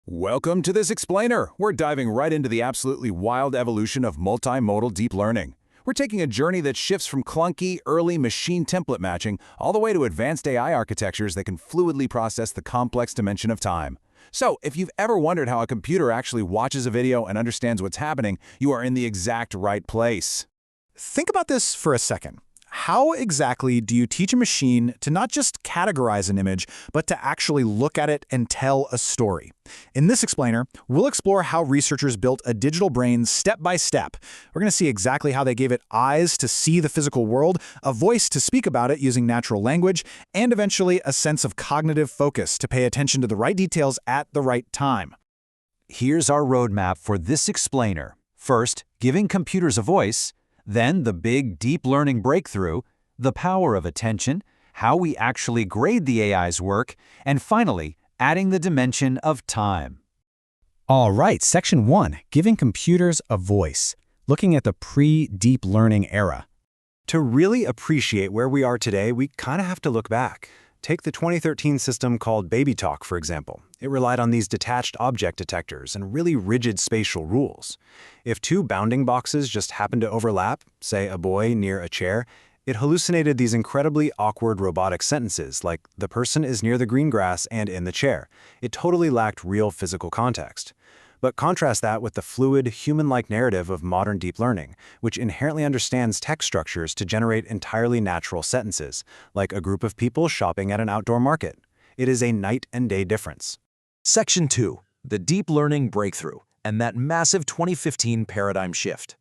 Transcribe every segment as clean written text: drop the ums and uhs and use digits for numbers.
Welcome to this explainer. We're diving right into the absolutely wild evolution of multimodal deep learning. We're taking a journey that shifts from clunky, early machine template matching all the way to advanced AI architectures that can fluidly process the complex dimension of time. So, if you've ever wondered how a computer actually watches a video and understands what's happening, you are in the exact right place. Think about this for a second. How exactly do you teach a machine to not just categorize an image, but to actually look at it and tell a story? In this explainer, we'll explore how researchers built a digital brain step by step. We're going to see exactly how they gave it eyes to see the physical world, a voice to speak about it using natural language, and eventually a sense of cognitive focus to pay attention to the right details at the right time. Here's our roadmap for this explainer. First, giving computers a voice. Then the big deep learning breakthrough, the power of attention, how we actually grade the AI's work, and finally, adding the dimension of time. All right, Section 1, Giving Computers a Voice, looking at the pre-deep learning era. To really appreciate where we are today, we kind of have to look back. Take the 2013 system called BabyTalk, for example. It relied on these detached object detectors and really rigid spatial rules. If two bounding boxes just happened to overlap, say a boy near a chair, it hallucinated these incredibly awkward robotic sentences like, "The person is near the green grass and in the chair." It totally lacked real physical context. But contrast that with the fluid, human-like narrative of modern deep learning, which inherently understands text structures to generate entirely natural sentences, like a group of people shopping at an outdoor market. It is a night and day difference. Section 2, the deep learning breakthrough, and that massive 2015 paradigm shift.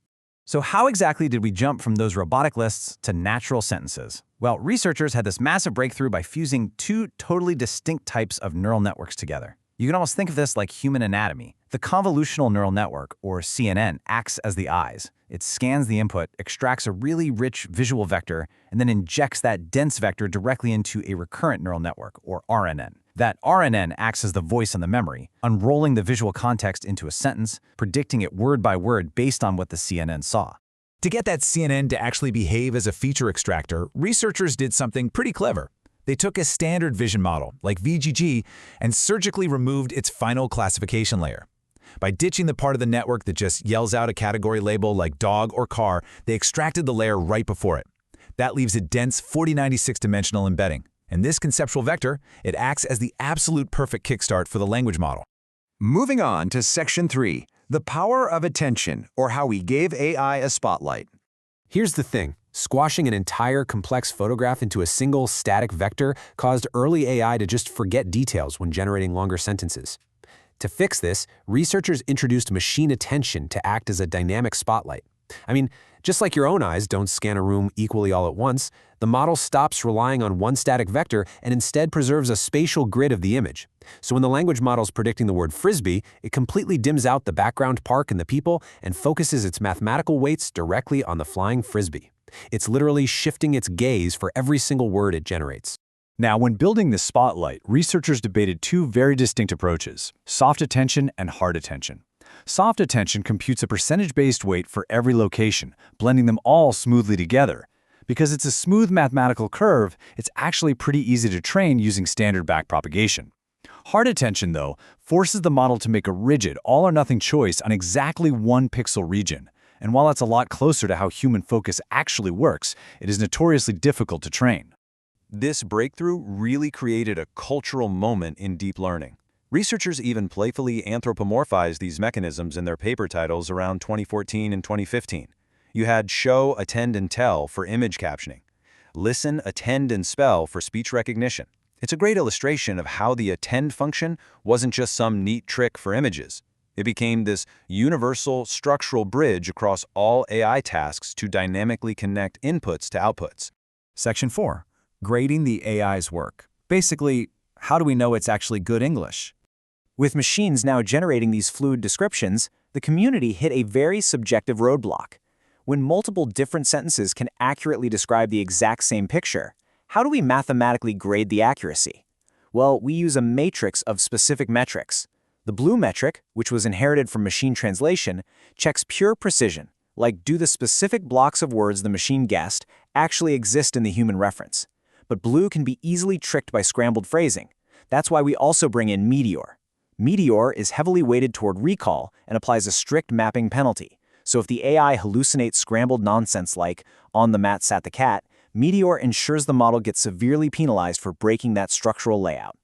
So how exactly did we jump from those robotic lists to natural sentences? Well, researchers had this massive breakthrough by fusing two totally distinct types of neural networks together. You can almost think of this like human anatomy. The convolutional neural network, or CNN, acts as the eyes. It scans the input, extracts a really rich visual vector, and then injects that dense vector directly into a recurrent neural network, or RNN. That RNN acts as the voice on the memory, unrolling the visual context into a sentence, predicting it word by word based on what the CNN saw. To get that CNN to actually behave as a feature extractor, researchers did something pretty clever. They took a standard vision model, like VGG, and surgically removed its final classification layer. By ditching the part of the network that just yells out a category label like dog or car, they extracted the layer right before it. That leaves a dense 4096-dimensional embedding. And this conceptual vector, it acts as the absolute perfect kickstart for the language model. Moving on to Section 3, the power of attention, or how we gave AI a spotlight. Here's the thing. Squashing an entire complex photograph into a single static vector caused early AI to just forget details when generating longer sentences. To fix this, researchers introduced machine attention to act as a dynamic spotlight. I mean, just like your own eyes don't scan a room equally all at once, the model stops relying on one static vector and instead preserves a spatial grid of the image. So when the language model's predicting the word frisbee, it completely dims out the background park and the people and focuses its mathematical weights directly on the flying frisbee. It's literally shifting its gaze for every single word it generates. Now, when building this spotlight, researchers debated two very distinct approaches: soft attention and hard attention. Soft attention computes a percentage-based weight for every location, blending them all smoothly together. Because it's a smooth mathematical curve, it's actually pretty easy to train using standard backpropagation. Hard attention, though, forces the model to make a rigid, all-or-nothing choice on exactly one pixel region. And while it's a lot closer to how human focus actually works, it is notoriously difficult to train. This breakthrough really created a cultural moment in deep learning. Researchers even playfully anthropomorphized these mechanisms in their paper titles around 2014 and 2015. You had show, attend, and tell for image captioning, listen, attend, and spell for speech recognition. It's a great illustration of how the attend function wasn't just some neat trick for images. It became this universal structural bridge across all AI tasks to dynamically connect inputs to outputs. Section 4. Grading the AI's work. Basically, how do we know it's actually good English? With machines now generating these fluid descriptions, the community hit a very subjective roadblock. When multiple different sentences can accurately describe the exact same picture, how do we mathematically grade the accuracy? Well, we use a matrix of specific metrics. The blue metric, which was inherited from machine translation, checks pure precision, like do the specific blocks of words the machine guessed actually exist in the human reference. But blue can be easily tricked by scrambled phrasing. That's why we also bring in Meteor. Meteor is heavily weighted toward recall and applies a strict mapping penalty. So if the AI hallucinates scrambled nonsense like, "on the mat sat the cat," Meteor ensures the model gets severely penalized for breaking that structural layout.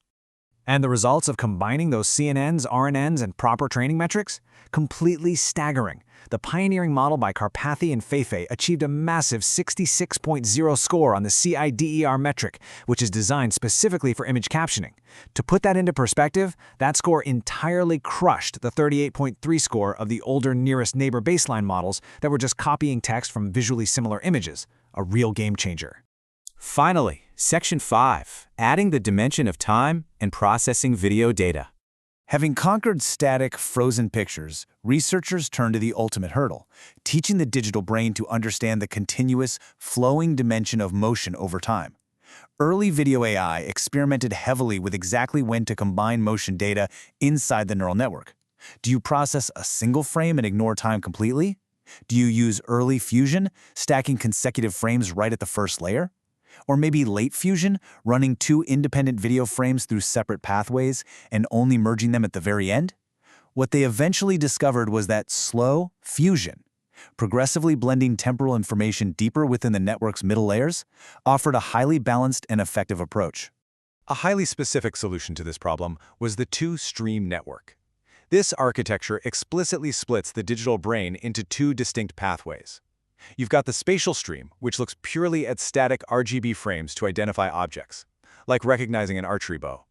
And the results of combining those CNNs, RNNs, and proper training metrics? Completely staggering. The pioneering model by Karpathy and Feifei achieved a massive 66.0 score on the CIDER metric, which is designed specifically for image captioning. To put that into perspective, that score entirely crushed the 38.3 score of the older nearest neighbor baseline models that were just copying text from visually similar images. A real game changer. Finally, Section 5, adding the dimension of time and processing video data. Having conquered static, frozen pictures, researchers turn to the ultimate hurdle, teaching the digital brain to understand the continuous, flowing dimension of motion over time. Early video AI experimented heavily with exactly when to combine motion data inside the neural network. Do you process a single frame and ignore time completely? Do you use early fusion, stacking consecutive frames right at the first layer? Or maybe late fusion, running two independent video frames through separate pathways and only merging them at the very end? What they eventually discovered was that slow fusion, progressively blending temporal information deeper within the network's middle layers, offered a highly balanced and effective approach. A highly specific solution to this problem was the two-stream network. This architecture explicitly splits the digital brain into two distinct pathways. You've got the spatial stream, which looks purely at static RGB frames to identify objects, like recognizing an archery bow.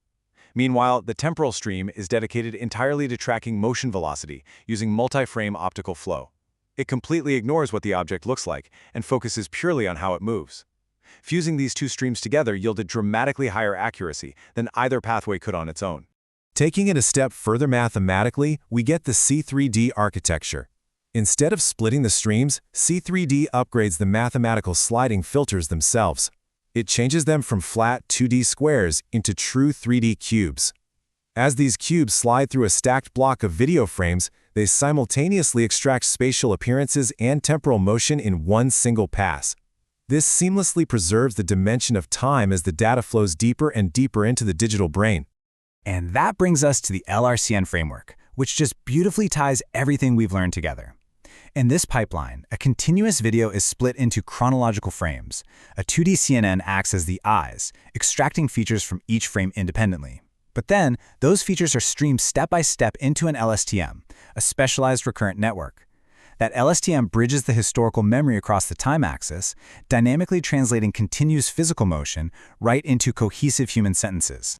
Meanwhile, the temporal stream is dedicated entirely to tracking motion velocity using multi-frame optical flow. It completely ignores what the object looks like and focuses purely on how it moves. Fusing these two streams together yielded dramatically higher accuracy than either pathway could on its own. Taking it a step further mathematically, we get the C3D architecture. Instead of splitting the streams, C3D upgrades the mathematical sliding filters themselves. It changes them from flat 2D squares into true 3D cubes. As these cubes slide through a stacked block of video frames, they simultaneously extract spatial appearances and temporal motion in one single pass. This seamlessly preserves the dimension of time as the data flows deeper and deeper into the digital brain. And that brings us to the LRCN framework, which just beautifully ties everything we've learned together. In this pipeline, a continuous video is split into chronological frames. A 2D CNN acts as the eyes, extracting features from each frame independently. But then, those features are streamed step by step into an LSTM, a specialized recurrent network. That LSTM bridges the historical memory across the time axis, dynamically translating continuous physical motion right into cohesive human sentences.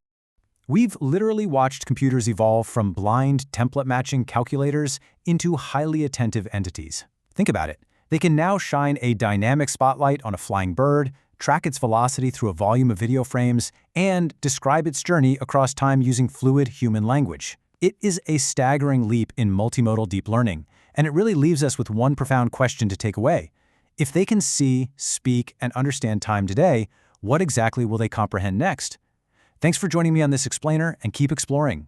We've literally watched computers evolve from blind template matching calculators into highly attentive entities. Think about it. They can now shine a dynamic spotlight on a flying bird, track its velocity through a volume of video frames, and describe its journey across time using fluid human language. It is a staggering leap in multimodal deep learning, and it really leaves us with one profound question to take away. If they can see, speak, and understand time today, what exactly will they comprehend next? Thanks for joining me on this explainer, and keep exploring.